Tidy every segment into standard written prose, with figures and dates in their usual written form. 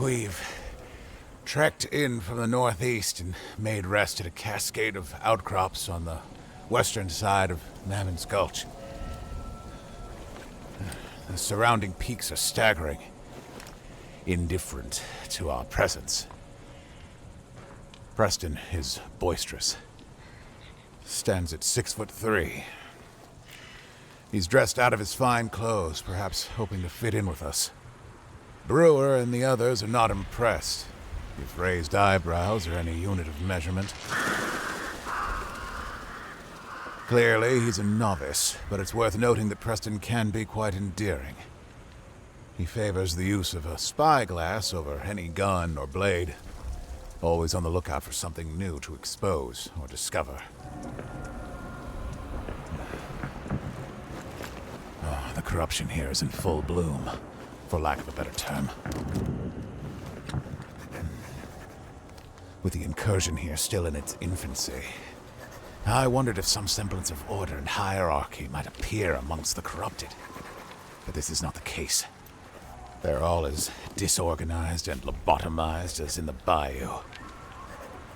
We've trekked in from the northeast and made rest at a cascade of outcrops on the western side of Mammon's Gulch. The surrounding peaks are staggering, indifferent to our presence. Preston is boisterous. Stands at 6'3". He's dressed out of his fine clothes, perhaps hoping to fit in with us. Brewer and the others are not impressed, if raised eyebrows are any unit of measurement. Clearly, he's a novice, but it's worth noting that Preston can be quite endearing. He favors the use of a spyglass over any gun or blade, always on the lookout for something new to expose or discover. Oh, the corruption here is in full bloom, for lack of a better term. With the incursion here still in its infancy, I wondered if some semblance of order and hierarchy might appear amongst the corrupted. But this is not the case. They're all as disorganized and lobotomized as in the bayou.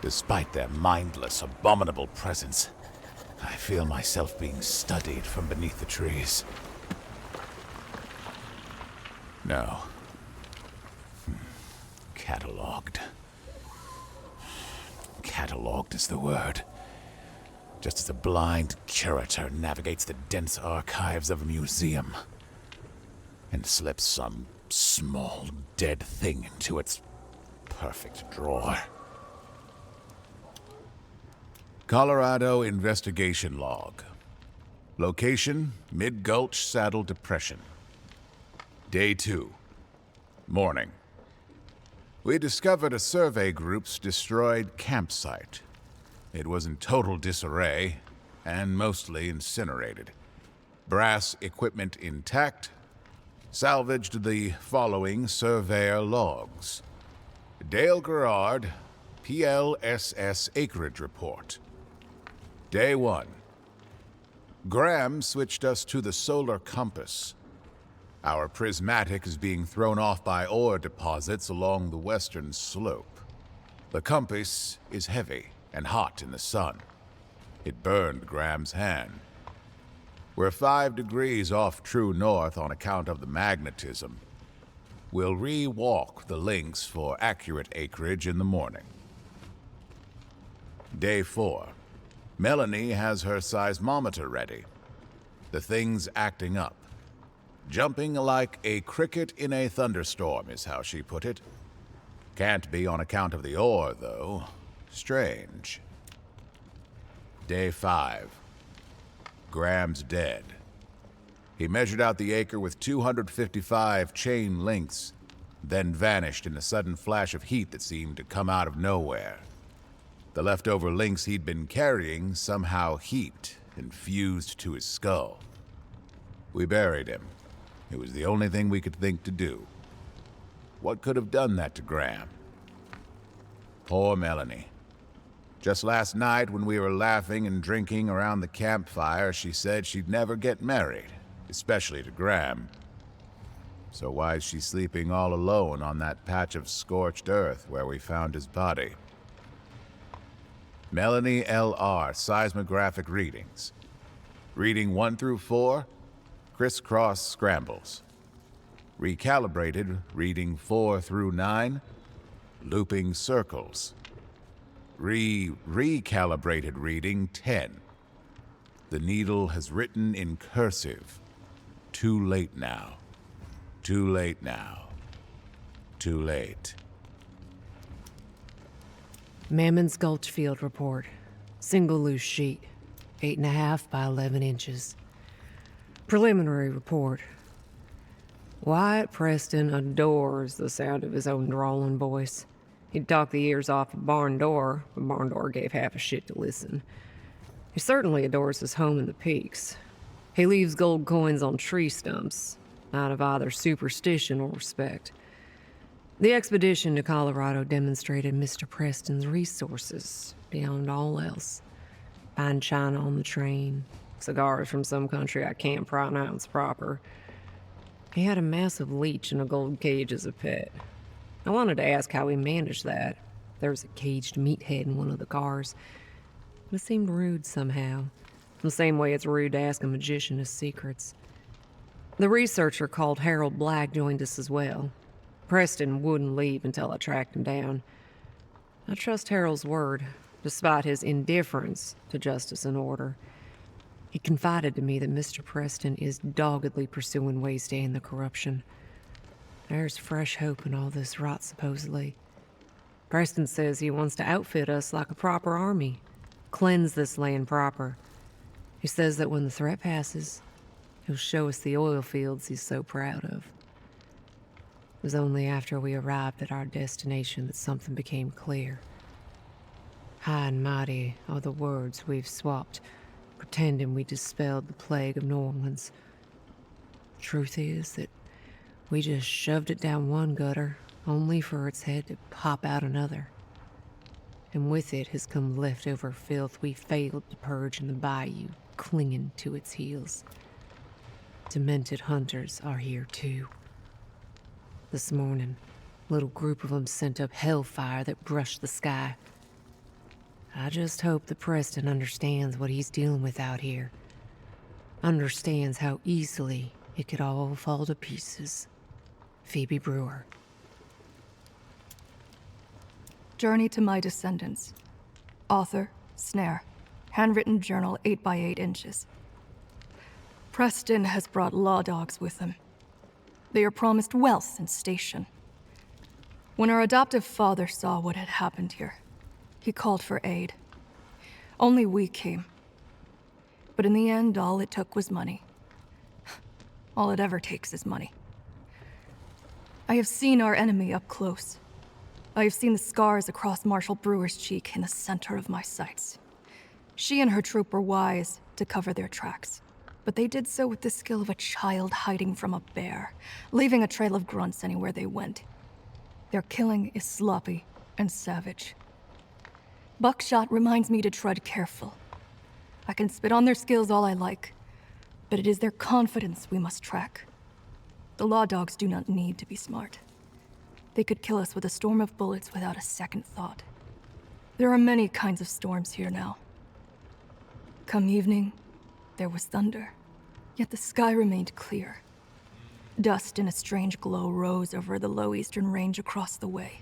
Despite their mindless, abominable presence, I feel myself being studied from beneath the trees. No. Catalogued. Catalogued is the word. Just as a blind curator navigates the dense archives of a museum and slips some small, dead thing into its perfect drawer. Colorado Investigation Log. Location, Mid-Gulch Saddle Depression. Day 2. Morning. We discovered a survey group's destroyed campsite. It was in total disarray and mostly incinerated. Brass equipment intact. Salvaged the following surveyor logs. Dale Gerard, PLSS Acreage Report. Day 1. Graham switched us to the solar compass. Our prismatic is being thrown off by ore deposits along the western slope. The compass is heavy and hot in the sun. It burned Graham's hand. We're 5 degrees off true north on account of the magnetism. We'll re-walk the links for accurate acreage in the morning. Day 4. Melanie has her seismometer ready. The thing's acting up. Jumping like a cricket in a thunderstorm is how she put it. Can't be on account of the ore, though. Strange. Day 5. Graham's dead. He measured out the acre with 255 chain links, then vanished in a sudden flash of heat that seemed to come out of nowhere. The leftover links he'd been carrying somehow heaped and fused to his skull. We buried him. It was the only thing we could think to do. What could have done that to Graham? Poor Melanie. Just last night, when we were laughing and drinking around the campfire, she said she'd never get married, especially to Graham. So why is she sleeping all alone on that patch of scorched earth where we found his body? Melanie L.R. Seismographic readings. Reading 1 through 4, crisscross scrambles. Recalibrated, reading 4 through 9, looping circles. Recalibrated reading 10. The needle has written in cursive. Too late now. Too late now. Too late. Mammon's Gulch Field Report. Single loose sheet. 8.5 by 11 inches. Preliminary report. Wyatt Preston adores the sound of his own drawling voice. He'd talk the ears off a barn door, but barn door gave half a shit to listen. He certainly adores his home in the peaks. He leaves gold coins on tree stumps, out of either superstition or respect. The expedition to Colorado demonstrated Mr. Preston's resources beyond all else. Fine china on the train, cigars from some country I can't pronounce proper. He had a massive leech in a gold cage as a pet. I wanted to ask how he managed that. There was a caged meathead in one of the cars. It seemed rude somehow. The same way it's rude to ask a magician his secrets. The researcher called Harold Black joined us as well. Preston wouldn't leave until I tracked him down. I trust Harold's word, despite his indifference to justice and order. He confided to me that Mr. Preston is doggedly pursuing ways to end the corruption. There's fresh hope in all this rot, supposedly. Preston says he wants to outfit us like a proper army, cleanse this land proper. He says that when the threat passes, he'll show us the oil fields he's so proud of. It was only after we arrived at our destination that something became clear. High and mighty are the words we've swapped, pretending we dispelled the plague of New Orleans. The truth is that we just shoved it down one gutter, only for its head to pop out another. And with it has come leftover filth we failed to purge in the bayou, clinging to its heels. Demented hunters are here too. This morning, a little group of them sent up hellfire that brushed the sky. I just hope that Preston understands what he's dealing with out here. Understands how easily it could all fall to pieces. Phoebe Brewer. Journey to My Descendants. Author, Snare. Handwritten journal 8 by 8 inches. Preston has brought law dogs with him. They are promised wealth and station. When our adoptive father saw what had happened here, he called for aid. Only we came. But in the end, all it took was money. All it ever takes is money. I have seen our enemy up close. I have seen the scars across Marshal Brewer's cheek in the center of my sights. She and her troop were wise to cover their tracks, but they did so with the skill of a child hiding from a bear, leaving a trail of grunts anywhere they went. Their killing is sloppy and savage. Buckshot reminds me to tread careful. I can spit on their skills all I like, but it is their confidence we must track. The law dogs do not need to be smart. They could kill us with a storm of bullets without a second thought. There are many kinds of storms here now. Come evening, there was thunder, yet the sky remained clear. Dust in a strange glow rose over the low eastern range across the way.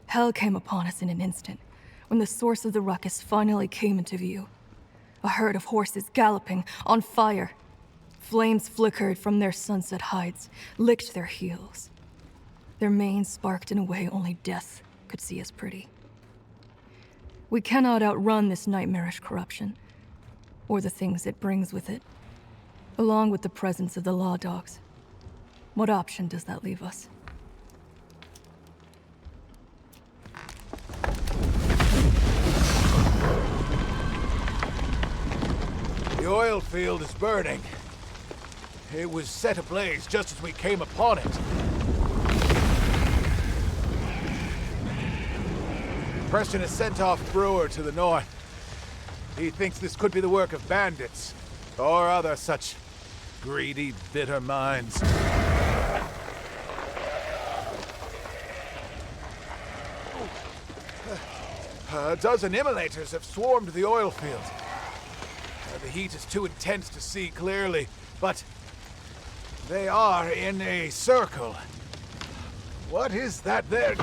Hell came upon us in an instant, when the source of the ruckus finally came into view. A herd of horses galloping, on fire. Flames flickered from their sunset hides, licked their heels. Their manes sparked in a way only death could see as pretty. We cannot outrun this nightmarish corruption, or the things it brings with it, along with the presence of the law dogs. What option does that leave us? The oil field is burning. It was set ablaze just as we came upon it. Preston has sent off Brewer to the north. He thinks this could be the work of bandits, or other such greedy, bitter minds. A dozen immolators have swarmed the oil field. The heat is too intense to see clearly, but they are in a circle. What is that there?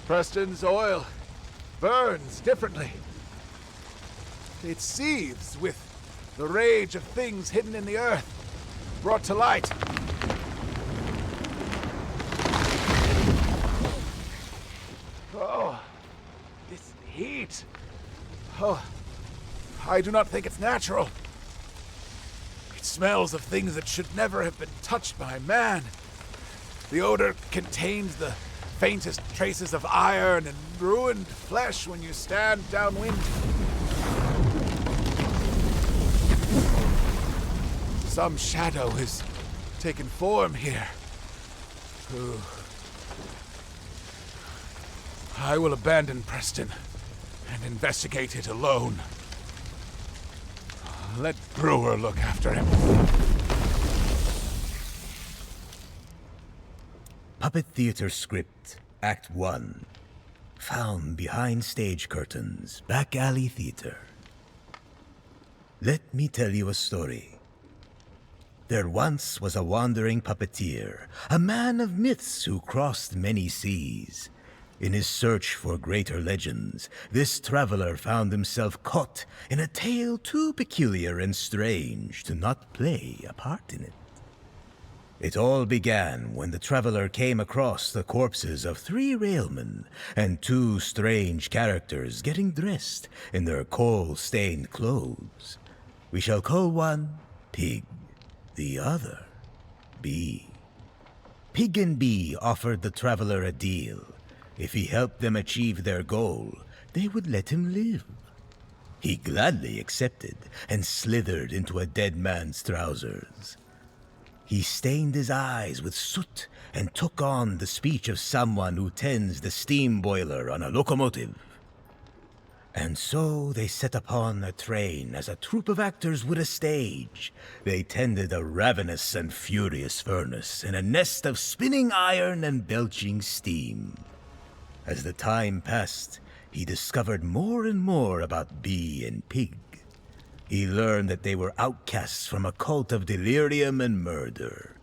Preston's oil burns differently. It seethes with the rage of things hidden in the earth, brought to light. Oh, this heat. Oh, I do not think it's natural. It smells of things that should never have been touched by man. The odor contains the faintest traces of iron and ruined flesh when you stand downwind. Some shadow has taken form here. Ooh. I will abandon Preston and investigate it alone. Let Brewer look after him. Puppet Theater Script, Act 1. Found behind stage curtains, back alley theater. Let me tell you a story. There once was a wandering puppeteer, a man of myths who crossed many seas. In his search for greater legends, this traveler found himself caught in a tale too peculiar and strange to not play a part in it. It all began when the traveler came across the corpses of 3 railmen and 2 strange characters getting dressed in their coal-stained clothes. We shall call one Pig, the other Bee. Pig and Bee offered the traveler a deal. If he helped them achieve their goal, they would let him live. He gladly accepted and slithered into a dead man's trousers. He stained his eyes with soot and took on the speech of someone who tends the steam boiler on a locomotive. And so they set upon a train as a troupe of actors would a stage. They tended a ravenous and furious furnace in a nest of spinning iron and belching steam. As the time passed, he discovered more and more about Bee and Pig. He learned that they were outcasts from a cult of delirium and murder.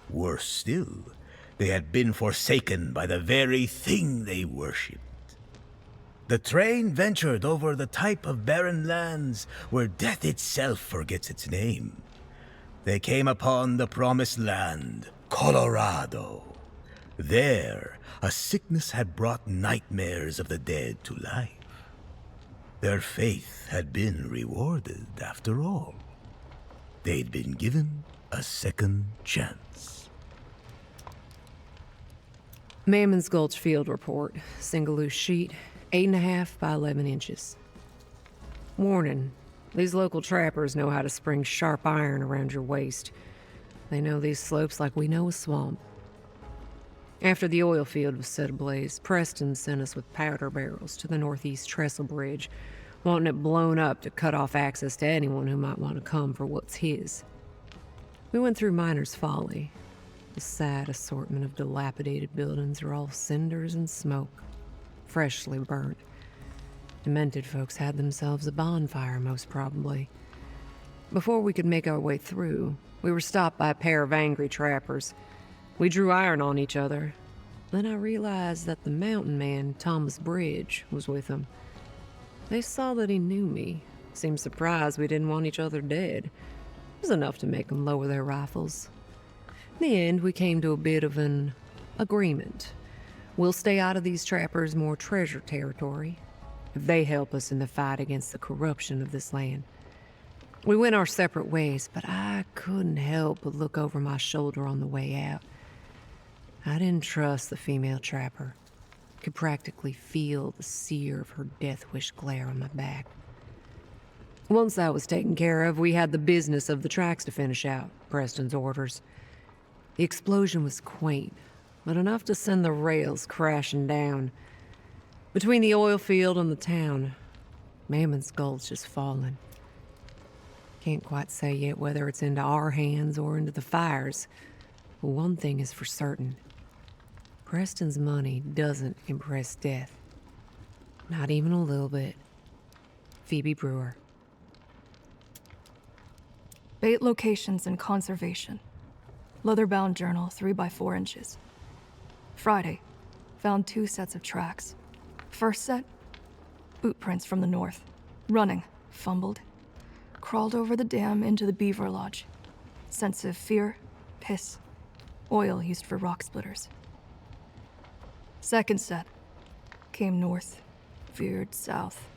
Worse still, they had been forsaken by the very thing they worshipped. The train ventured over the type of barren lands where death itself forgets its name. They came upon the promised land, Colorado. There, a sickness had brought nightmares of the dead to life. Their faith had been rewarded after all. They'd been given a second chance. Mammon's Gulch Field Report. Single loose sheet, 8.5 by 11 inches. Warning. These local trappers know how to spring sharp iron around your waist. They know these slopes like we know a swamp. After the oil field was set ablaze, Preston sent us with powder barrels to the northeast trestle bridge, wanting it blown up to cut off access to anyone who might want to come for what's his. We went through Miner's Folly. The sad assortment of dilapidated buildings are all cinders and smoke, freshly burnt. Demented folks had themselves a bonfire, most probably. Before we could make our way through, we were stopped by a pair of angry trappers. We drew iron on each other. Then I realized that the mountain man, Thomas Bridge, was with them. They saw that he knew me, seemed surprised we didn't want each other dead. It was enough to make them lower their rifles. In the end, we came to a bit of an agreement. We'll stay out of these trappers' more treasure territory if they help us in the fight against the corruption of this land. We went our separate ways, but I couldn't help but look over my shoulder on the way out. I didn't trust the female trapper. Could practically feel the sear of her death wish glare on my back. Once that was taken care of, we had the business of the tracks to finish out, Preston's orders. The explosion was quaint, but enough to send the rails crashing down. Between the oil field and the town, Mammon's Gulch is falling. Can't quite say yet whether it's into our hands or into the fires, but one thing is for certain. Preston's money doesn't impress death. Not even a little bit. Phoebe Brewer. Bait locations and conservation. Leather-bound journal, 3 by 4 inches. Friday, found 2 sets of tracks. First set, boot prints from the north. Running, fumbled. Crawled over the dam into the beaver lodge. Sense of fear, piss, oil used for rock splitters. Second set, came north, veered south.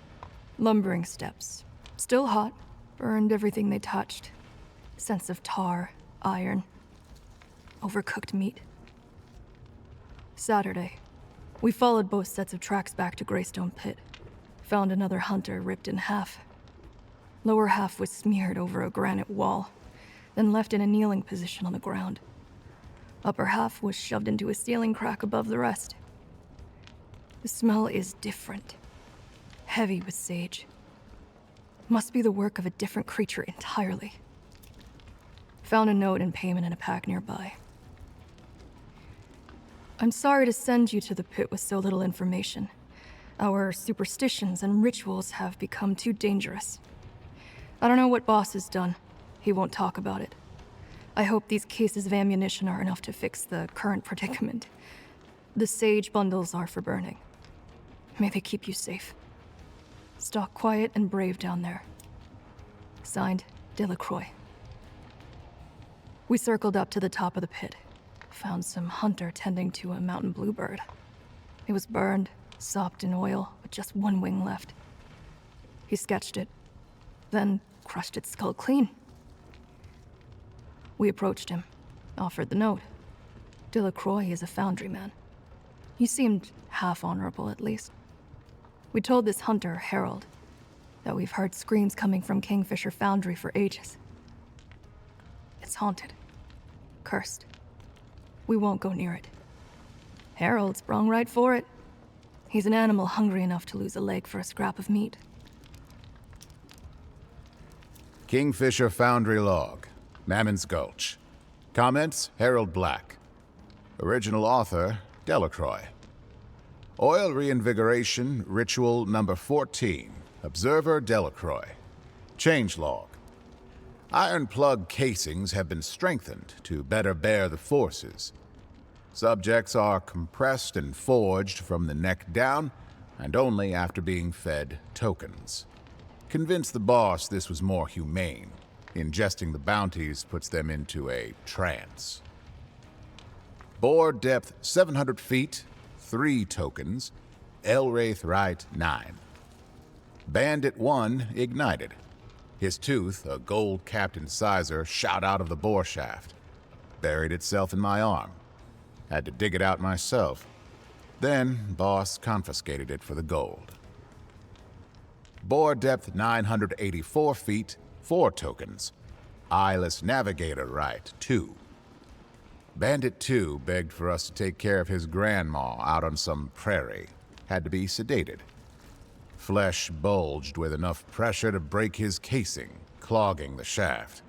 Lumbering steps, still hot, burned everything they touched. Sense of tar, iron, overcooked meat. Saturday, we followed both sets of tracks back to Greystone Pit. Found another hunter ripped in half. Lower half was smeared over a granite wall, then left in a kneeling position on the ground. Upper half was shoved into a ceiling crack above the rest. The smell is different, heavy with sage. Must be the work of a different creature entirely. Found a note and payment in a pack nearby. I'm sorry to send you to the pit with so little information. Our superstitions and rituals have become too dangerous. I don't know what Boss has done. He won't talk about it. I hope these cases of ammunition are enough to fix the current predicament. The sage bundles are for burning. May they keep you safe. Stalk quiet and brave down there. Signed, Delacroix. We circled up to the top of the pit. Found some hunter tending to a mountain bluebird. It was burned, sopped in oil, with just one wing left. He sketched it, then crushed its skull clean. We approached him, offered the note. Delacroix is a foundry man. He seemed half honorable, at least. We told this hunter, Harold, that we've heard screams coming from Kingfisher Foundry for ages. It's haunted. Cursed. We won't go near it. Harold sprung right for it. He's an animal hungry enough to lose a leg for a scrap of meat. Kingfisher Foundry Log, Mammon's Gulch. Comments, Harold Black. Original author, Delacroix. Oil Reinvigoration Ritual Number 14. Observer Delacroix. Changelog. Iron plug casings have been strengthened to better bear the forces. Subjects are compressed and forged from the neck down, and only after being fed tokens. Convince the boss this was more humane. Ingesting the bounties puts them into a trance. Bore depth 700 feet, 3 tokens. Elwraith Right 9. Bandit 1 ignited. His tooth, a gold-capped incisor, shot out of the bore shaft. Buried itself in my arm. Had to dig it out myself. Then, boss confiscated it for the gold. Bore depth 984 feet, 4 tokens. Eyeless Navigator Right 2. Bandit 2 begged for us to take care of his grandma out on some prairie. Had to be sedated. Flesh bulged with enough pressure to break his casing, clogging the shaft.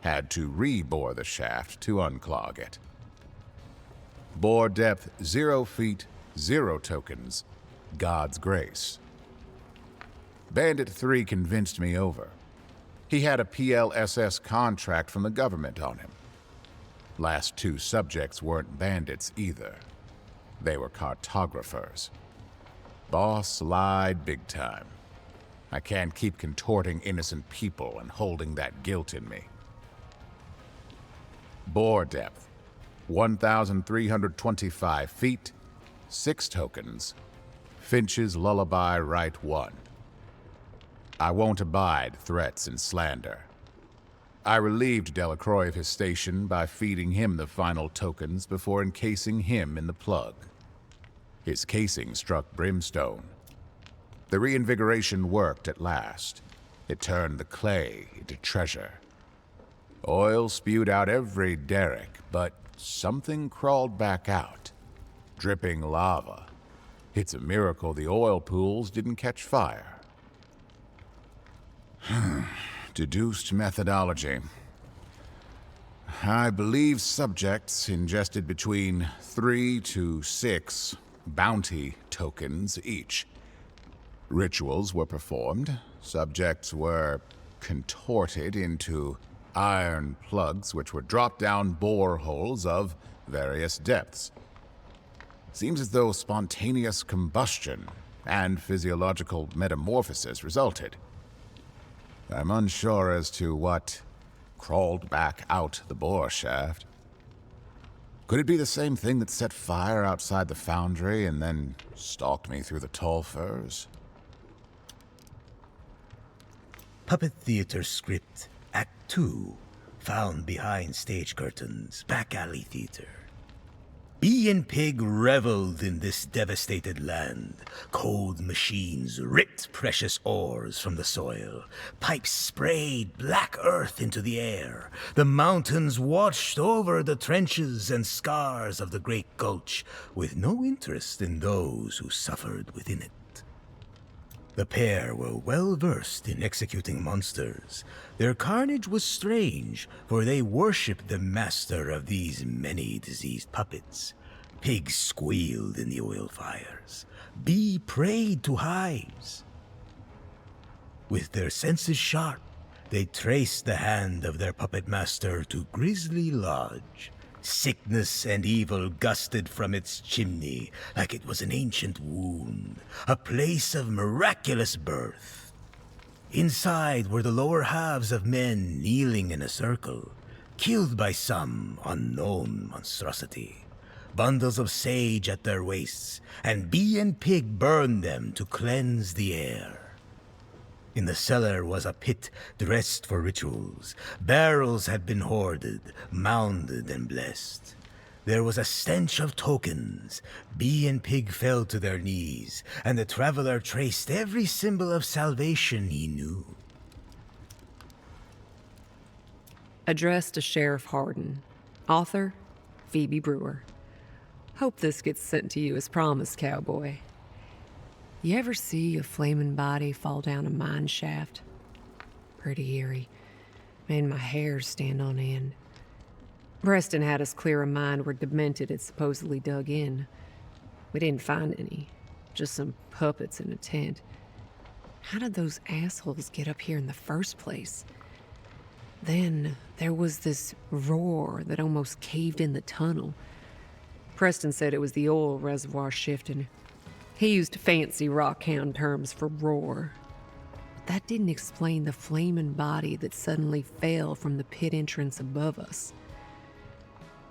Had to re-bore the shaft to unclog it. Bore depth 0 feet, 0 tokens. God's Grace. Bandit 3 convinced me over. He had a PLSS contract from the government on him. Last 2 subjects weren't bandits either. They were cartographers. Boss lied big time. I can't keep contorting innocent people and holding that guilt in me. Bore depth 1,325 feet, 6 tokens. Finch's Lullaby Right 1. I won't abide threats and slander. I relieved Delacroix of his station by feeding him the final tokens before encasing him in the plug. His casing struck brimstone. The reinvigoration worked at last. It turned the clay into treasure. Oil spewed out every derrick, but something crawled back out. Dripping lava. It's a miracle the oil pools didn't catch fire. Deduced methodology. I believe subjects ingested between 3 to 6 bounty tokens each. Rituals were performed. Subjects were contorted into iron plugs which were dropped down boreholes of various depths. Seems as though spontaneous combustion and physiological metamorphosis resulted. I'm unsure as to what crawled back out the bore shaft. Could it be the same thing that set fire outside the foundry and then stalked me through the tall firs? Puppet Theater Script, Act 2, found behind stage curtains, back alley theater. Bee and pig reveled in this devastated land. Cold machines ripped precious ores from the soil. Pipes sprayed black earth into the air. The mountains watched over the trenches and scars of the great gulch, with no interest in those who suffered within it. The pair were well versed in executing monsters. Their carnage was strange, for they worshipped the master of these many diseased puppets. Pigs squealed in the oil fires. Bee prayed to hives. With their senses sharp, they traced the hand of their puppet master to Grisly Lodge. Sickness and evil gusted from its chimney like it was an ancient wound, a place of miraculous birth. Inside were the lower halves of men kneeling in a circle, killed by some unknown monstrosity. Bundles of sage at their waists, and bee and pig burned them to cleanse the air. In the cellar was a pit dressed for rituals. Barrels had been hoarded, mounded, and blessed. There was a stench of tokens. Bee and pig fell to their knees, and the traveler traced every symbol of salvation he knew. Addressed to Sheriff Hardin. Author, Phoebe Brewer. Hope this gets sent to you as promised, cowboy. You ever see a flaming body fall down a mine shaft? Pretty eerie. Made my hair stand on end. Preston had us clear a mine where Demented had supposedly dug in. We didn't find any. Just some puppets in a tent. How did those assholes get up here in the first place? Then there was this roar that almost caved in the tunnel. Preston said it was the oil reservoir shifting. He used fancy rockhound terms for roar. But that didn't explain the flaming body that suddenly fell from the pit entrance above us.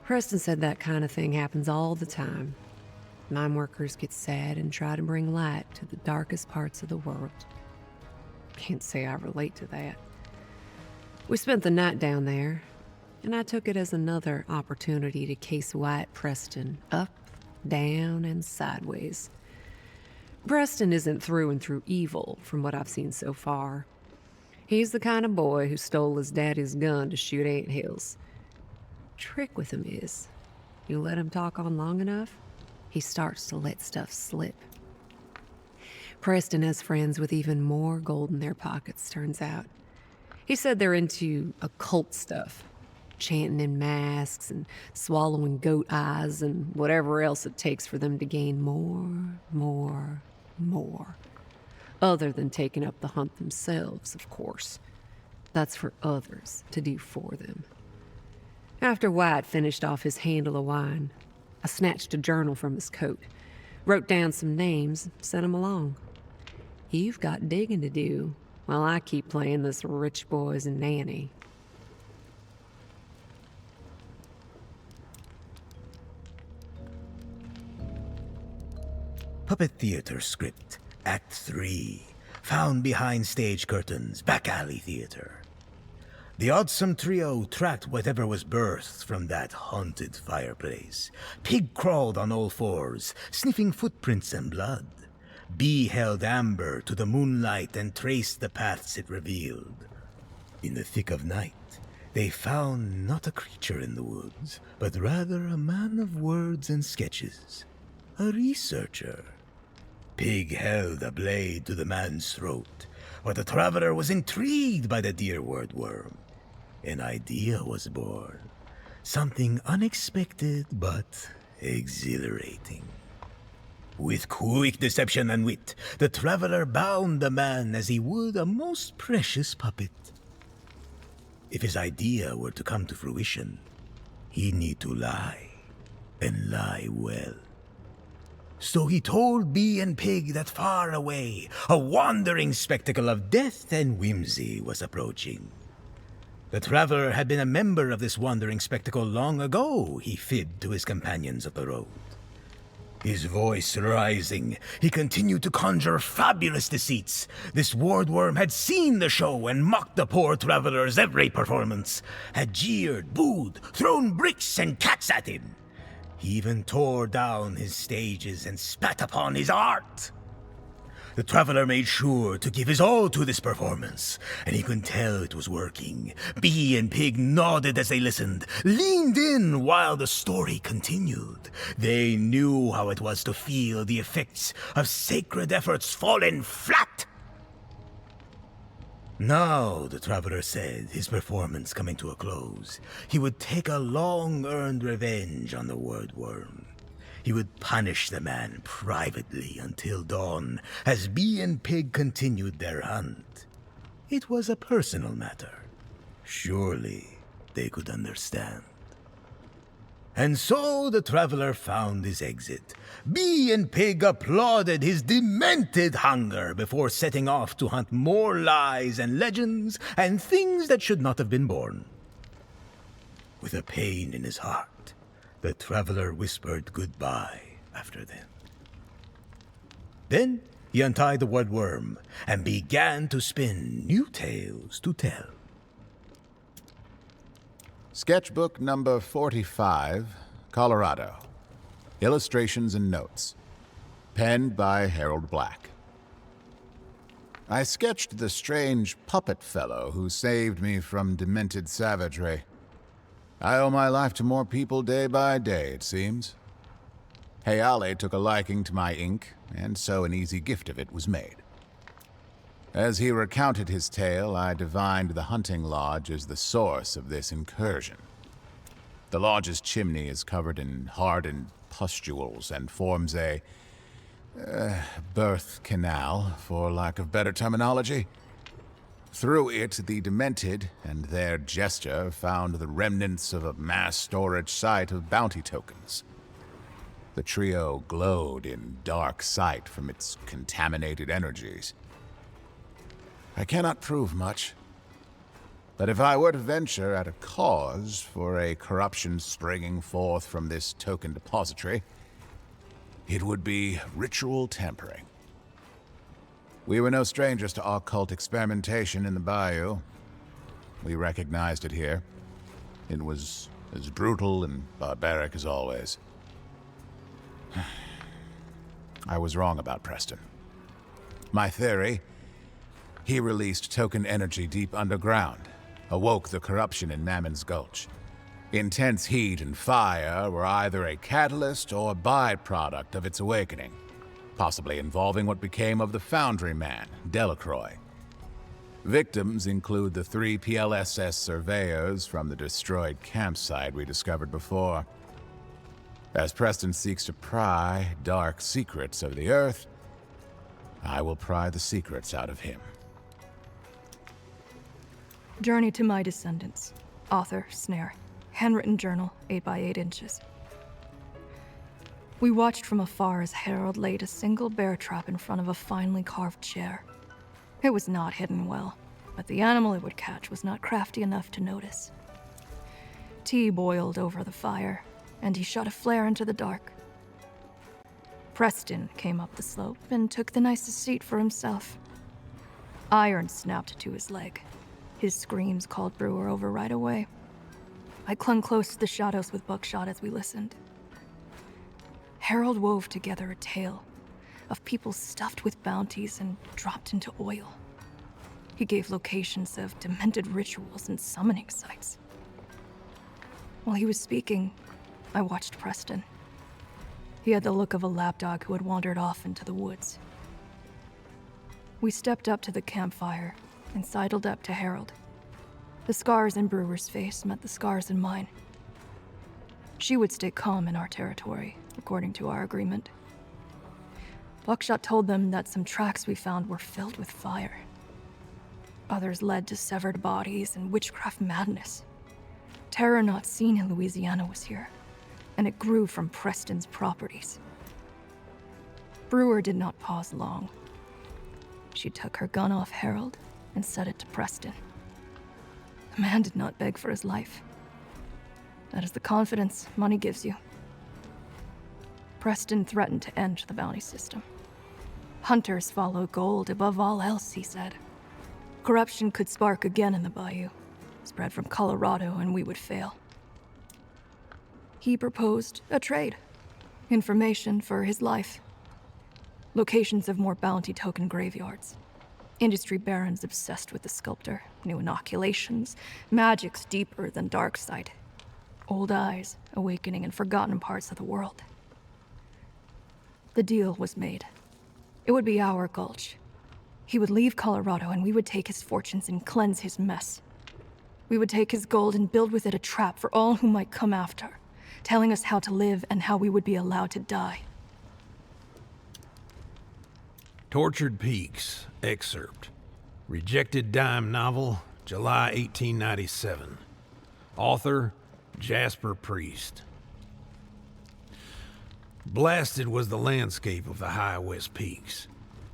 Preston said that kind of thing happens all the time. Mine workers get sad and try to bring light to the darkest parts of the world. Can't say I relate to that. We spent the night down there, and I took it as another opportunity to case Wyatt Preston up, down, and sideways. Preston isn't through and through evil, from what I've seen so far. He's the kind of boy who stole his daddy's gun to shoot anthills. Trick with him is, you let him talk on long enough, he starts to let stuff slip. Preston has friends with even more gold in their pockets, turns out. He said they're into occult stuff, chanting in masks and swallowing goat eyes and whatever else it takes for them to gain more. Other than taking up the hunt themselves, of course. That's for others to do for them. After Wyatt finished off his handle of wine, I snatched a journal from his coat, wrote down some names, sent him along. You've got digging to do while I keep playing this rich boy's nanny. Puppet Theater Script, Act 3, found behind stage curtains, back alley theater. The odsome trio tracked whatever was birthed from that haunted fireplace. Pig crawled on all fours, sniffing footprints and blood. Bee held amber to the moonlight and traced the paths it revealed. In the thick of night, they found not a creature in the woods, but rather a man of words and sketches, a researcher. Pig held a blade to the man's throat, but the traveler was intrigued by the dear word worm. An idea was born, something unexpected but exhilarating. With quick deception and wit, the traveler bound the man as he would a most precious puppet. If his idea were to come to fruition, he'd need to lie, and lie well. So he told Bee and Pig that far away, a wandering spectacle of death and whimsy was approaching. The traveler had been a member of this wandering spectacle long ago, he fibbed to his companions of the road. His voice rising, he continued to conjure fabulous deceits. This wardworm had seen the show and mocked the poor traveler's every performance, had jeered, booed, thrown bricks and cats at him. He even tore down his stages and spat upon his art. The traveler made sure to give his all to this performance, and he could tell it was working. Bee and Pig nodded as they listened, leaned in while the story continued. They knew how it was to feel the effects of sacred efforts fallen flat. Now, the traveler said, his performance coming to a close, he would take a long-earned revenge on the wordworm. He would punish the man privately until dawn, as Bee and Pig continued their hunt. It was a personal matter. Surely they could understand. And so the traveler found his exit. Bee and Pig applauded his demented hunger before setting off to hunt more lies and legends and things that should not have been born. With a pain in his heart, the traveler whispered goodbye after them. Then he untied the woodworm and began to spin new tales to tell. Sketchbook number 45, Colorado. Illustrations and notes. Penned by Harold Black. I sketched the strange puppet fellow who saved me from demented savagery. I owe my life to more people day by day, it seems. Hayale took a liking to my ink, and so an easy gift of it was made. As he recounted his tale, I divined the hunting lodge as the source of this incursion. The lodge's chimney is covered in hardened pustules and forms a birth canal, for lack of better terminology. Through it, the demented and their jester found the remnants of a mass storage site of bounty tokens. The trio glowed in dark sight from its contaminated energies. I cannot prove much, but if I were to venture at a cause for a corruption springing forth from this token depository, it would be ritual tampering. We were no strangers to occult experimentation in the bayou. We recognized it here. It was as brutal and barbaric as always. I was wrong about Preston. My theory: he released token energy deep underground, awoke the corruption in Mammon's Gulch. Intense heat and fire were either a catalyst or byproduct of its awakening, possibly involving what became of the Foundry Man, Delacroix. Victims include the 3 PLSS surveyors from the destroyed campsite we discovered before. As Preston seeks to pry dark secrets of the Earth, I will pry the secrets out of him. Journey to My Descendants. Author, Snare. Handwritten journal, 8 by 8 inches. We watched from afar as Harold laid a single bear trap in front of a finely carved chair. It was not hidden well, but the animal it would catch was not crafty enough to notice. Tea boiled over the fire, and he shot a flare into the dark. Preston came up the slope and took the nicest seat for himself. Iron snapped to his leg. His screams called Brewer over right away. I clung close to the shadows with buckshot as we listened. Harold wove together a tale of people stuffed with bounties and dropped into oil. He gave locations of demented rituals and summoning sites. While he was speaking, I watched Preston. He had the look of a lapdog who had wandered off into the woods. We stepped up to the campfire and sidled up to Harold. The scars in Brewer's face met the scars in mine. She would stay calm in our territory, according to our agreement. Buckshot told them that some tracks we found were filled with fire. Others led to severed bodies and witchcraft madness. Terror not seen in Louisiana was here, and it grew from Preston's properties. Brewer did not pause long. She took her gun off Harold and set it to Preston. The man did not beg for his life. That is the confidence money gives you. Preston threatened to end the bounty system. Hunters follow gold above all else, he said. Corruption could spark again in the bayou, spread from Colorado, and we would fail. He proposed a trade. Information for his life. Locations of more bounty token graveyards. Industry barons obsessed with the sculptor. New inoculations. Magics deeper than Darksight. Old eyes awakening in forgotten parts of the world. The deal was made. It would be our gulch. He would leave Colorado and we would take his fortunes and cleanse his mess. We would take his gold and build with it a trap for all who might come after, telling us how to live and how we would be allowed to die. Tortured Peaks, excerpt. Rejected Dime novel, July 1897. Author, Jasper Priest. Blasted was the landscape of the high West Peaks,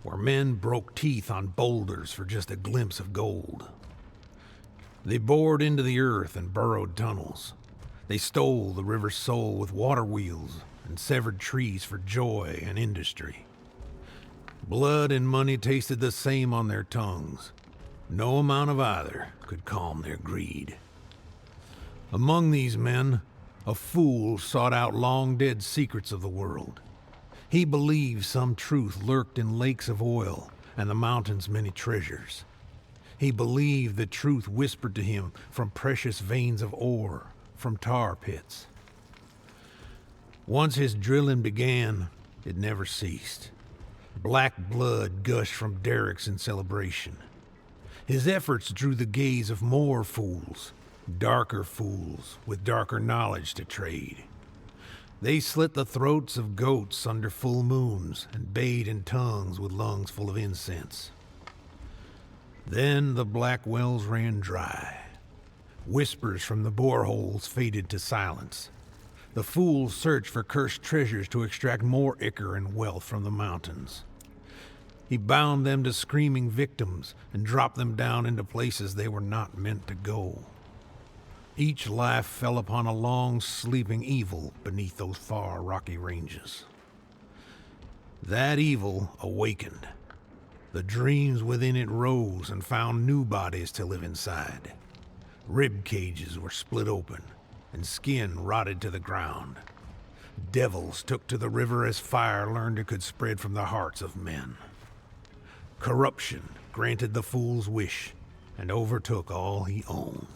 where men broke teeth on boulders for just a glimpse of gold. They bored into the earth and burrowed tunnels. They stole the river's soul with water wheels and severed trees for joy and industry. Blood and money tasted the same on their tongues. No amount of either could calm their greed. Among these men, a fool sought out long-dead secrets of the world. He believed some truth lurked in lakes of oil and the mountains' many treasures. He believed the truth whispered to him from precious veins of ore, from tar pits. Once his drilling began, it never ceased. Black blood gushed from derricks in celebration. His efforts drew the gaze of more fools, darker fools with darker knowledge to trade. They slit the throats of goats under full moons and bayed in tongues with lungs full of incense. Then the black wells ran dry. Whispers from the boreholes faded to silence. The fools searched for cursed treasures to extract more ichor and wealth from the mountains. He bound them to screaming victims and dropped them down into places they were not meant to go. Each life fell upon a long, sleeping evil beneath those far rocky ranges. That evil awakened. The dreams within it rose and found new bodies to live inside. Rib cages were split open, and skin rotted to the ground. Devils took to the river as fire learned it could spread from the hearts of men. Corruption granted the fool's wish and overtook all he owned.